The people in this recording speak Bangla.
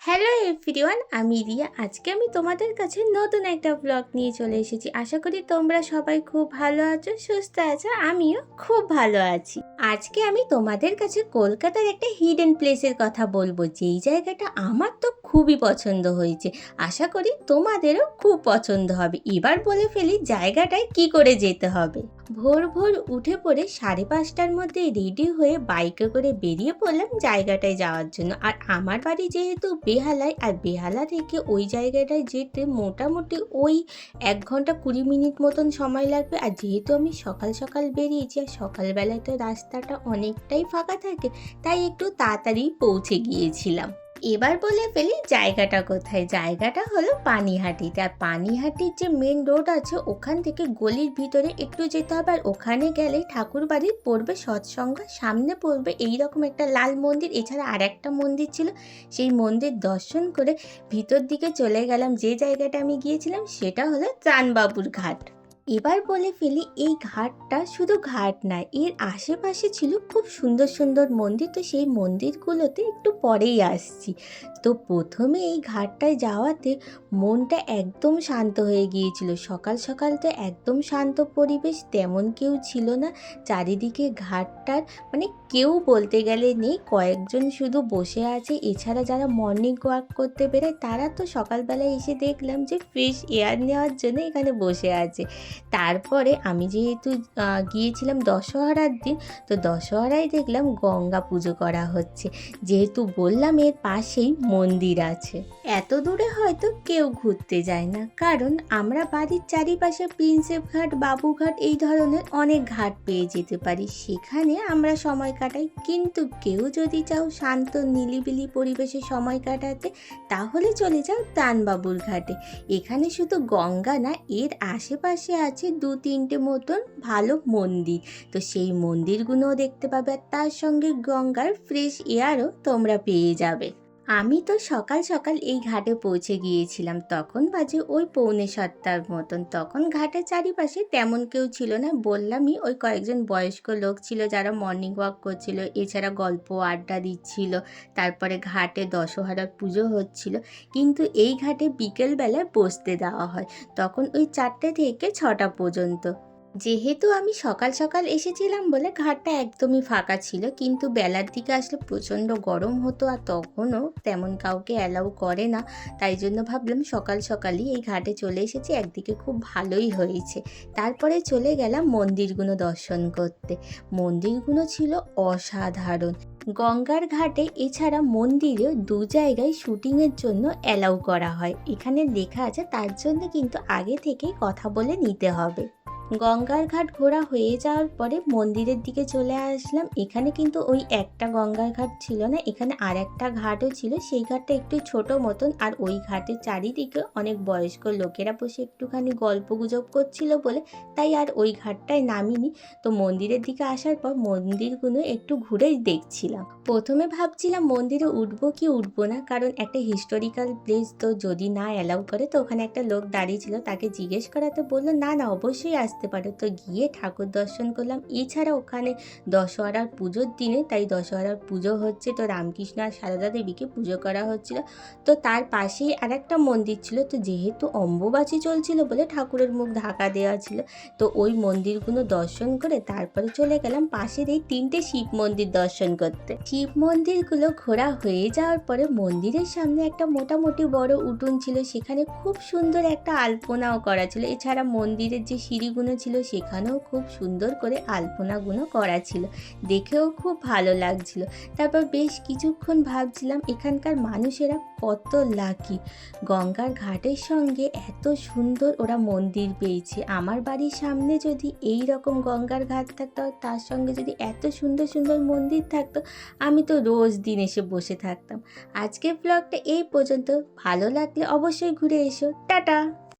হ্যালো এভরিওয়ান, আমি রিয়া। আজকে আমি তোমাদের কাছে নতুন একটা ব্লগ নিয়ে চলে এসেছি। আশা করি তোমরা সবাই খুব ভালো আছো, সুস্থ আছো। আমিও খুব ভালো আছি। আজকে আমি তোমাদের কাছে কলকাতার একটা হিডেন প্লেসের কথা বলবো, যেই জায়গাটা আমার তো খুবই পছন্দ হয়েছে। আশা করি তোমাদেরও খুব পছন্দ হবে। এবার বলে ফেলি জায়গাটায় কি করে যেতে হবে। ভোর ভোর উঠে পড়ে 5:30টার মধ্যে রেডি হয়ে বাইকে করে বেরিয়ে পড়লাম জায়গাটায় যাওয়ার জন্য। আর আমার বাড়ি যেহেতু বেহালায়, আর বেহালা থেকে ওই জায়গাটায় যেতে মোটামুটি ওই 1 ঘন্টা 20 মিনিট মতন সময় লাগবে। আর যেহেতু আমি সকাল সকাল বেরিয়েছি, আর সকালবেলায় তো রাস্তাটা অনেকটাই ফাঁকা থাকে, তাই একটু তাড়াতাড়ি পৌঁছে গিয়েছিলাম। এবার বলে ফেলি জায়গাটা কোথায়। জায়গাটা হলো পানিহাটিতে। আর পানিহাটির যে মেন রোড আছে ওখান থেকে গলির ভিতরে একটু যেতে হবে। আর ওখানে গেলেই ঠাকুর বাড়ির পড়বে সৎসঙ্গ, সামনে পড়বে এইরকম একটা লাল মন্দির। এছাড়া আর একটা মন্দির ছিল, সেই মন্দির দর্শন করে ভিতর দিকে চলে গেলাম। যে জায়গাটা আমি গিয়েছিলাম সেটা হলো ত্রাণবাবুর ঘাট। এবার বলে ফেলি এই ঘাটটা শুধু ঘাট নয়, এর আশেপাশে ছিল খুব সুন্দর সুন্দর মন্দির। তো সেই মন্দিরগুলোতে একটু পরেই আসছি। তো প্রথমে এই ঘাটটায় যাওয়াতে মনটা একদম শান্ত হয়ে গিয়েছিল। সকাল সকাল তো একদম শান্ত পরিবেশ, তেমন কেউ ছিল না চারিদিকে। ঘাটটার মানে কেউ বলতে গেলে নেই, কয়েকজন শুধু বসে আছে। এছাড়া যারা মর্নিং ওয়াক করতে বেরোয় তারা তো সকালবেলায় এসে দেখলাম যে ফ্রেশ এয়ার নেওয়ার জন্য এখানে বসে আছে। তারপরে আমি যেহেতু গিয়েছিলাম দশহরার দিন, তো দশহরায় দেখলাম গঙ্গা পুজো করা হচ্ছে। যেহেতু বললাম এর পাশেই মন্দির আছে, এত দূরে হয়তো কেউ ঘুরতে যায় না, কারণ আমরা বাড়ির চারিপাশে প্রিন্সেপ ঘাট, বাবুঘাট এই ধরনের অনেক ঘাট পেয়ে যেতে পারি, সেখানে আমরা সময় কাটাই। কিন্তু কেউ যদি চাও শান্ত নিলিবিলি পরিবেশে সময় কাটাতে, তাহলে চলে যাও ত্রাণবাবুর ঘাটে। এখানে শুধু গঙ্গা না, এর আশেপাশে আছে 2-3টে মতন ভালো মন্দির। তো সেই মন্দিরগুলোও দেখতে পাবে, আর তার সঙ্গে গঙ্গার ফ্রেশ এয়ারও তোমরা পেয়ে যাবে। আমি তো সকাল সকাল এই ঘাটে পৌঁছে গিয়েছিলাম, তখন বাজে ওই 6:45টার মতন। তখন ঘাটের চারিপাশে তেমন কেউ ছিল না, বললামই ওই কয়েকজন বয়স্ক লোক ছিল যারা মর্নিং ওয়াক করছিল, এছাড়া গল্প আড্ডা দিচ্ছিল। তারপরে ঘাটে দশহরার পুজো হচ্ছিল। কিন্তু এই ঘাটে বিকেলবেলায় বসতে দেওয়া হয়, তখন ওই 4টে থেকে 6টা পর্যন্ত। যেহেতু আমি সকাল সকাল এসেছিলাম বলে ঘাটটা একদমই ফাঁকা ছিল, কিন্তু বেলার দিকে আসলে প্রচণ্ড গরম হতো, আর তখনও তেমন কাউকে অ্যালাউ করে না। তাই জন্য ভাবলাম সকাল সকালই এই ঘাটে চলে এসেছি, একদিকে খুব ভালোই হয়েছে। তারপরে চলে গেলাম মন্দিরগুলো দর্শন করতে। মন্দিরগুলো ছিল অসাধারণ। গঙ্গার ঘাটে এছাড়া মন্দিরেও 2 জায়গায় শুটিংয়ের জন্য অ্যালাউ করা হয়, এখানে লেখা আছে। তার জন্য কিন্তু আগে থেকেই কথা বলে নিতে হবে। গঙ্গার ঘাট ঘোরা হয়ে যাওয়ার পরে মন্দিরের দিকে চলে আসলাম। এখানে কিন্তু ওই একটা গঙ্গার ঘাট ছিল না, এখানে আর একটা ঘাটও ছিল। সেই ঘাটটা একটু ছোট মতন, আর ওই ঘাটের চারিদিকে অনেক বয়স্ক লোকেরা বসে একটুখানি গল্প গুজব করছিল বলে তাই আর ওই ঘাটটায় নামিনি। তো মন্দিরের দিকে আসার পর মন্দিরগুলো একটু ঘুরেই দেখছিলাম। প্রথমে ভাবছিলাম মন্দিরে উঠবো কি উঠবো না, কারণ একটা হিস্টোরিক্যাল প্লেস, তো যদি না অ্যালাউ করে। তো ওখানে একটা লোক দাঁড়িয়ে ছিল, তাকে জিজ্ঞেস করাতে বললো না না অবশ্যই আসতে পারে। তো গিয়ে ঠাকুর দর্শন করলাম। এছাড়া ওখানে দশহরার পুজোর দিনে, তাই দশহরার পুজো হচ্ছে, তো রামকৃষ্ণ আর সারদা দেবীকে পুজো করা হচ্ছিল। তো তার পাশেই আর একটা মন্দির ছিল। তো যেহেতু অম্বুবাচী চলছিল বলে ঠাকুরের মুখ ঢাকা দেওয়া ছিল, তো ওই মন্দিরগুলো দর্শন করে তারপরে চলে গেলাম পাশের এই 3টে শিব মন্দির দর্শন করতে। শিব মন্দিরগুলো ঘোরা হয়ে যাওয়ার পরে মন্দিরের সামনে একটা মোটামুটি বড় উঠোন ছিল, সেখানে খুব সুন্দর একটা আলপনাও করা ছিল। এছাড়া মন্দিরের যে সিঁড়িগুলো ছিল সেখানেও খুব সুন্দর করে আলপনাগুলো করা ছিল, দেখেও খুব ভালো লাগছিল। তারপর বেশ কিছুক্ষণ ভাবছিলাম এখানকার মানুষেরা কত লাকি, গঙ্গার ঘাটের সঙ্গে এত সুন্দর ওরা মন্দির পেয়েছে। আমার বাড়ির সামনে যদি এই রকম গঙ্গার ঘাট থাকতো, তার সঙ্গে যদি এত সুন্দর সুন্দর মন্দির থাকতো, আমি তো রোজ দিন এসে বসে থাকতাম। আজকের ব্লগটা এই পর্যন্ত। ভালো লাগলে অবশ্যই ঘুরে এসো। টাটা।